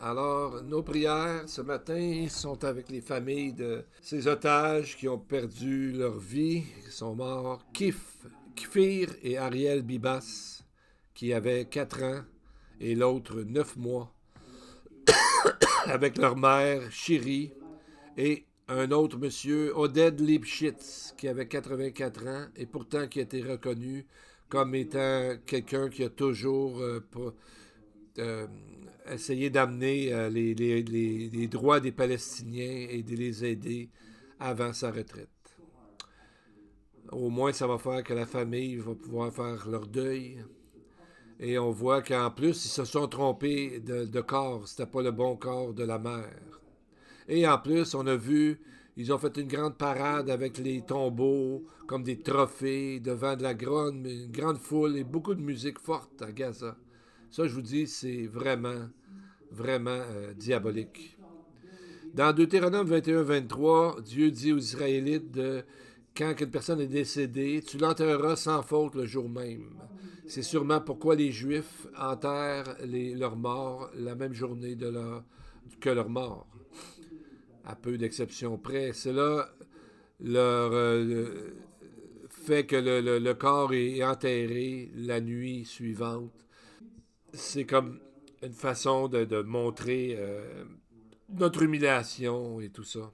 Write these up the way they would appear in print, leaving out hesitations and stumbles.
Alors, nos prières ce matin sont avec les familles de ces otages qui ont perdu leur vie, qui sont morts. Kfir et Ariel Bibas, qui avaient 4 ans, et l'autre 9 mois, avec leur mère, Chiri, et un autre monsieur, Oded Lipschitz, qui avait 84 ans, et pourtant qui a été reconnu comme étant quelqu'un qui a toujours euh, essayé d'amener les droits des Palestiniens et de les aider avant sa retraite. Au moins, ça va faire que la famille va pouvoir faire leur deuil. Et on voit qu'en plus, ils se sont trompés de corps. C'était pas le bon corps de la mère. Et en plus, on a vu, ils ont fait une grande parade avec les tombeaux, comme des trophées, devant de une grande foule et beaucoup de musique forte à Gaza. Ça, je vous dis, c'est vraiment, vraiment diabolique. Dans Deutéronome 21-23, Dieu dit aux Israélites quand une personne est décédée, tu l'enterreras sans faute le jour même. C'est sûrement pourquoi les Juifs enterrent leurs morts la même journée que leurs morts. À peu d'exceptions près. C'est là leur fait que le corps est enterré la nuit suivante. C'est comme une façon de montrer notre humiliation et tout ça.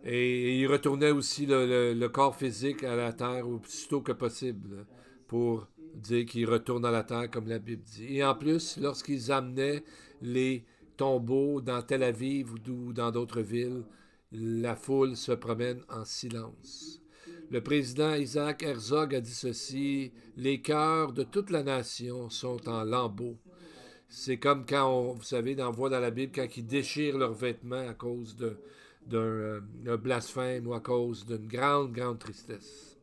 Et il retournait aussi le corps physique à la terre aussitôt que possible pour dire qu'il retourne à la terre comme la Bible dit. Et en plus, lorsqu'ils amenaient les tombeaux dans Tel Aviv ou dans d'autres villes, la foule se promène en silence. Le président Isaac Herzog a dit ceci: les cœurs de toute la nation sont en lambeaux. C'est comme quand vous savez, on voit dans la Bible, quand ils déchirent leurs vêtements à cause d'un blasphème ou à cause d'une grande, grande tristesse.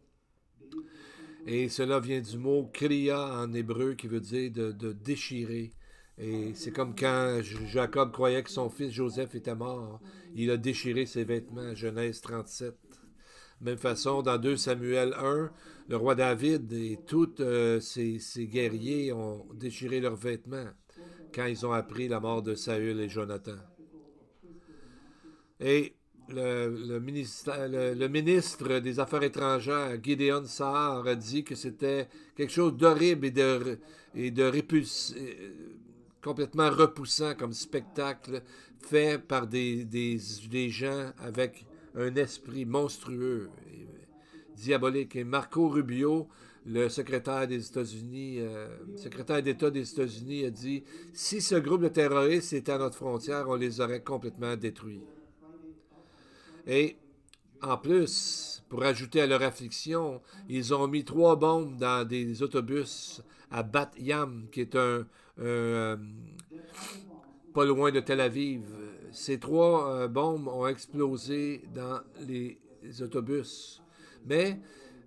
Et cela vient du mot kriya en hébreu qui veut dire de déchirer. Et c'est comme quand Jacob croyait que son fils Joseph était mort. Il a déchiré ses vêtements, Genèse 37. Même façon, dans 2 Samuel 1, le roi David et tous ses guerriers ont déchiré leurs vêtements quand ils ont appris la mort de Saül et Jonathan. Et le ministre des Affaires étrangères, Gideon Sa'ar, a dit que c'était quelque chose d'horrible et de complètement repoussant comme spectacle fait par des gens avec un esprit monstrueux et diabolique. Et Marco Rubio, le secrétaire des États-Unis, secrétaire d'État des États-Unis, a dit: si ce groupe de terroristes était à notre frontière, on les aurait complètement détruits. Et en plus, pour ajouter à leur affliction, ils ont mis 3 bombes dans des autobus à Bat Yam, qui est pas loin de Tel Aviv. Ces 3 bombes ont explosé dans les autobus. Mais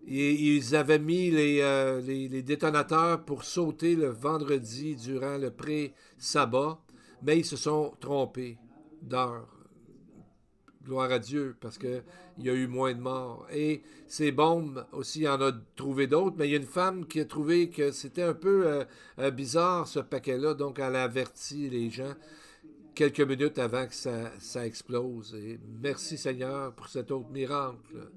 ils avaient mis les détonateurs pour sauter le vendredi durant le pré-sabbat, mais ils se sont trompés d'heure. Gloire à Dieu, parce qu'il y a eu moins de morts. Et ces bombes aussi, il y en a trouvé d'autres, mais il y a une femme qui a trouvé que c'était un peu bizarre, ce paquet-là, donc elle a averti les gens quelques minutes avant que ça explose. Et merci Seigneur pour cet autre miracle.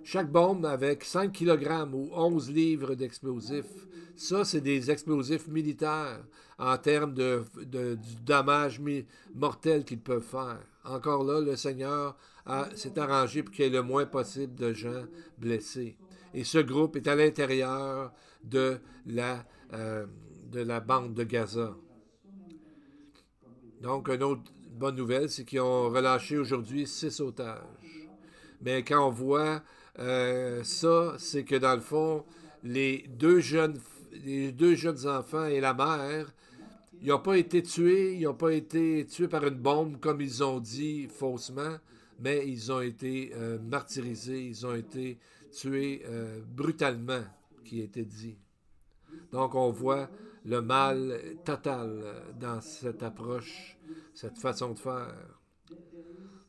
Chaque bombe avec 5 kg ou 11 livres d'explosifs, ça, c'est des explosifs militaires en termes du dommage mortel qu'ils peuvent faire. Encore là, le Seigneur s'est arrangé pour qu'il y ait le moins possible de gens blessés. Et ce groupe est à l'intérieur de la bande de Gaza. Donc, une autre bonne nouvelle, c'est qu'ils ont relâché aujourd'hui 6 otages. Mais quand on voit ça, c'est que dans le fond, les deux jeunes enfants et la mère, ils n'ont pas été tués, ils n'ont pas été tués par une bombe comme ils ont dit faussement, mais ils ont été martyrisés, ils ont été tués brutalement, qui a été dit. Donc on voit le mal total dans cette approche, cette façon de faire.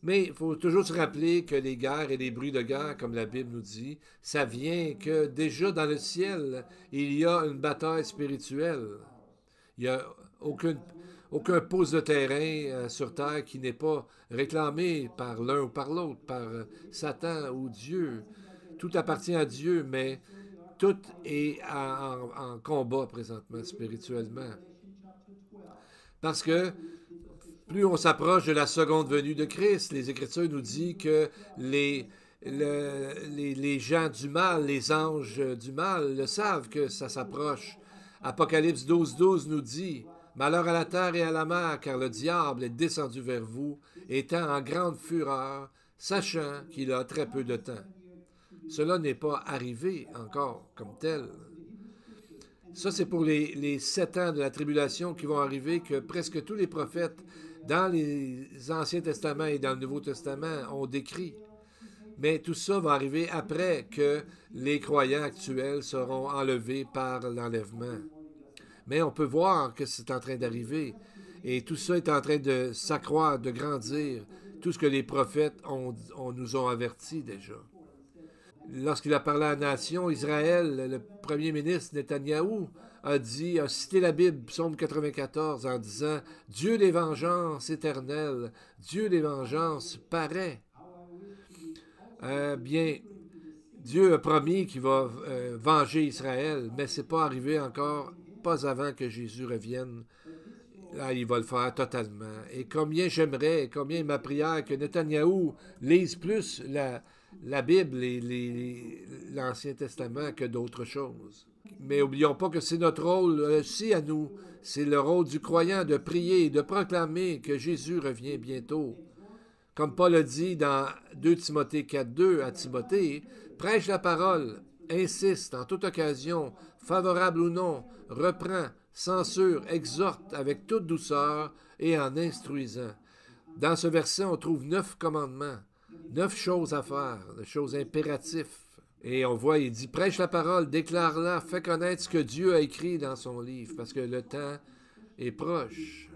Mais il faut toujours se rappeler que les guerres et les bruits de guerre, comme la Bible nous dit, ça vient que déjà dans le ciel, il y a une bataille spirituelle. Il n'y a aucun pouce de terrain sur terre qui n'est pas réclamé par l'un ou par l'autre, par Satan ou Dieu. Tout appartient à Dieu, mais tout est en combat présentement, spirituellement. Parce que plus on s'approche de la seconde venue de Christ, les Écritures nous disent que les gens du mal, les anges du mal, le savent que ça s'approche. Apocalypse 12 nous dit « Malheur à la terre et à la mer, car le diable est descendu vers vous, étant en grande fureur, sachant qu'il a très peu de temps. » Cela n'est pas arrivé encore comme tel. Ça, c'est pour les 7 ans de la tribulation qui vont arriver, que presque tous les prophètes dans les Anciens Testaments et dans le Nouveau Testament ont décrit. Mais tout ça va arriver après que les croyants actuels seront enlevés par l'enlèvement. Mais on peut voir que c'est en train d'arriver. Et tout ça est en train de s'accroître, de grandir. Tout ce que les prophètes nous ont avertis déjà. Lorsqu'il a parlé à la nation, Israël, le premier ministre Netanyahou a cité la Bible, Psaume 94, en disant « Dieu des vengeances éternelles, Dieu des vengeances paraît. » Bien, Dieu a promis qu'il va venger Israël, mais ce n'est pas arrivé encore, pas avant que Jésus revienne. Là, il va le faire totalement. Et combien j'aimerais, combien ma prière que Netanyahou lise plus la Bible et l'Ancien Testament que d'autres choses. Mais n'oublions pas que c'est notre rôle aussi à nous. C'est le rôle du croyant de prier et de proclamer que Jésus revient bientôt. Comme Paul a dit dans 2 Timothée 4.2 à Timothée, « Prêche la parole, insiste en toute occasion, favorable ou non, reprend, censure, exhorte avec toute douceur et en instruisant. » Dans ce verset, on trouve 9 commandements, 9 choses à faire, des choses impératives. Et on voit, il dit, prêche la parole, déclare-la, fais connaître ce que Dieu a écrit dans son livre, parce que le temps est proche.